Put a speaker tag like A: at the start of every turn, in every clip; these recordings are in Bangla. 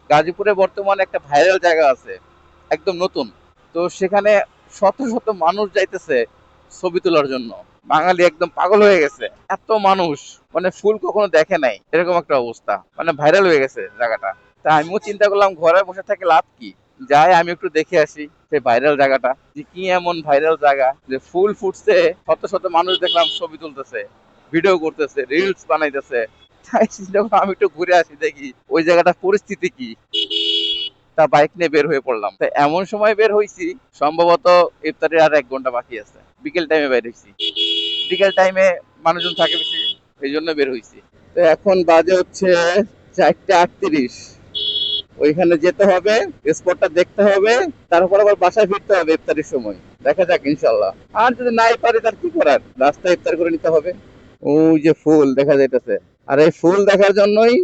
A: গাজীপুরে বর্তমানে একটা ভাইরাল জায়গা আছে, একদম নতুন। তো সেখানে শত শত মানুষ যাইতেছে ছবি তোলার জন্য। বাঙালি একদম পাগল হয়ে গেছে, এত মানুষ, মানে ফুল কখনো দেখে নাই এরকম একটা অবস্থা, মানে ভাইরাল হয়ে গেছে জায়গাটা। তা আমিও চিন্তা করলাম ঘরে বসে থেকে লাভ কি, যাই আমি একটু দেখে আসি সেই ভাইরাল জায়গাটা, যে কি এমন ভাইরাল জায়গা যে ফুল ফুটছে, শত শত মানুষ দেখলাম ছবি তুলতেছে, ভিডিও করতেছে, রিলস বানাইতেছে। তাই চিন্তা করলাম আমি একটু ঘুরে আসি, দেখি ওই জায়গাটার পরিস্থিতি কি। তা বাইক নিয়ে বের হয়ে পড়লাম। তো এমন সময় বের হইছি, সম্ভবত ইফতারের আর 1 ঘন্টা বাকি আছে। বিকেল টাইমে বের হইছি, বিকেল টাইমে মানুষজন থাকে বেশি, এই জন্য বের হইছি। তো এখন বাজে হচ্ছে 4:38। ওইখানে যেতে হবে, স্পটটা দেখতে হবে, তারপর আবার বাসায় ফিরতে হবে ইফতারের সময়। দেখা যাক ইনশাল্লাহ। আর যদি নাই পারে তার কি করার, রাস্তায় ইফতার করে নিতে হবে। ওই যে ফুল দেখা যাইতেছে, আর এই ফুল দেখার জন্যই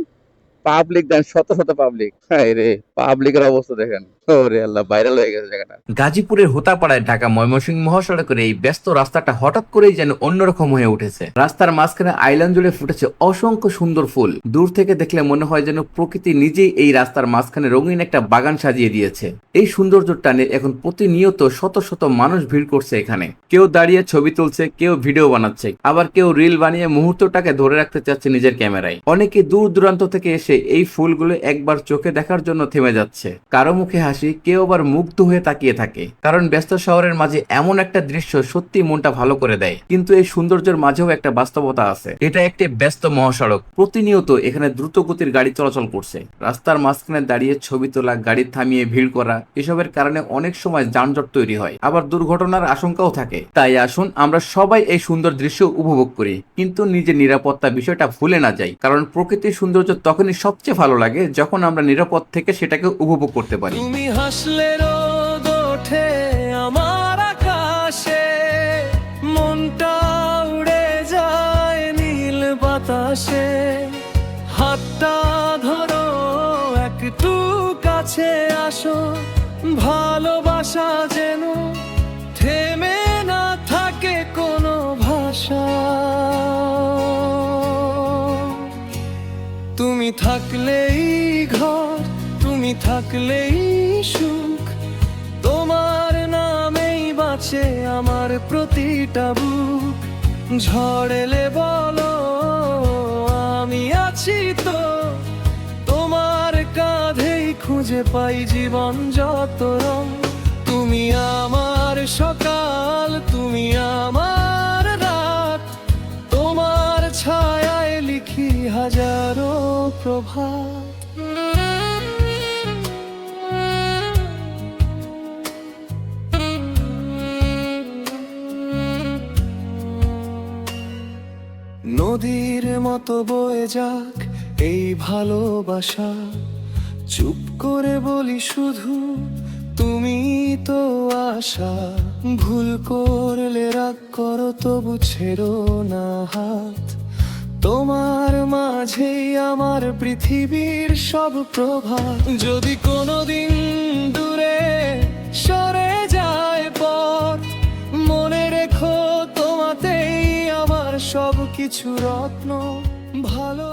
A: পাবলিক দেন, শত শত পাবলিক। হ্যাঁ রে, পাবলিকের অবস্থা দেখেন। ওরে আল্লাহ, ভাইরাল হয়ে গেছে জায়গাটা।
B: গাজীপুরের হোতাপাড়ায় ঢাকা ময়মনসিংহ মহাসড়কের এই ব্যস্ত রাস্তাটা হঠাৎ করেই যেন অন্যরকম হয়ে উঠেছে। রাস্তার মাঝখানে আইল্যান্ড জুড়ে ফুটেছে অসংখ্য সুন্দর ফুল। দূর থেকে দেখলে মনে হয় যেন প্রকৃতি নিজেই এই রাস্তার মাঝখানে রঙিন একটা বাগান সাজিয়ে দিয়েছে। এই সৌন্দর্যের টানে এখন প্রতিনিয়ত শত শত মানুষ ভিড় করছে এখানে। কেউ দাঁড়িয়ে ছবি তুলছে, কেউ ভিডিও বানাচ্ছে, আবার কেউ রিল বানিয়ে মুহূর্তটাকে ধরে রাখতে চাচ্ছে নিজের ক্যামেরায়। অনেকে দূর দূরান্ত থেকে এসে এই ফুলগুলো একবার চোখে দেখার জন্য থেমে যাচ্ছে। কারো মুখে হাসি, কেউ আবার মুগ্ধ হয়ে তাকিয়ে থাকে, কারণ ব্যস্ত শহরের মাঝে এমন একটা দৃশ্য সত্যি মনটা ভালো করে দেয়। কিন্তু এই সৌন্দর্যের মাঝেও একটা বাস্তবতা আছে। এটা একটি ব্যস্ত মহাসড়ক, প্রতিনিয়ত এখানে দ্রুত গতির গাড়ি চলাচল করছে। রাস্তার মাঝখানে দাঁড়িয়ে ছবি তোলা, গাড়ি থামিয়ে ভিড় করা, এসবের কারণে অনেক সময় যানজট তৈরি হয়, আবার দুর্ঘটনার আশঙ্কাও থাকে। তাই আসুন আমরা সবাই এই সুন্দর দৃশ্য উপভোগ করি, কিন্তু নিজের নিরাপত্তা বিষয়টা ভুলে না যাই, কারণ প্রকৃতির সৌন্দর্য তখনই সবচেয়ে ভালো লাগে যখন আমরা নিরাপদ থেকে সেটাকে উপভোগ করতে পারি।
C: তুমি হাসলে রোদ ওঠে আমার আকাশে, মনটা উড়ে যায় নীল বাতাসে। হাতটা ধরো, একটু কাছে আসো, ভালোবাসা যেন থেমে না থাকে কোনো ভাষা। তুমি থাকলেই ঘর, তুমি থাকলেই সুখ, তোমার নামেই বাঁচে আমার প্রতিটা বুক। ঝড় এলে বলো আমি আছি তো, তোমার কাঁধেই খুঁজে পাই জীবন যত রং। তুমি আমার সকাল, তুমি আমার রাত, তোমার ছায়ায় লিখি হাজারো প্রভাত। নদীর মতো বয়ে যাক এই ভালোবাসা, চুপ করে বলি শুধু তুমি তো আশা। ভুল করলে রাগ করো, তবু ছেড়ো না হাত, তোমার মাঝেই আমার পৃথিবীর সব প্রভাত। যদি কোনোদিন দূরে সরে যায় পথ, মনে রেখো তোমাতেই আমার সব কিছু রত্ন। ভালো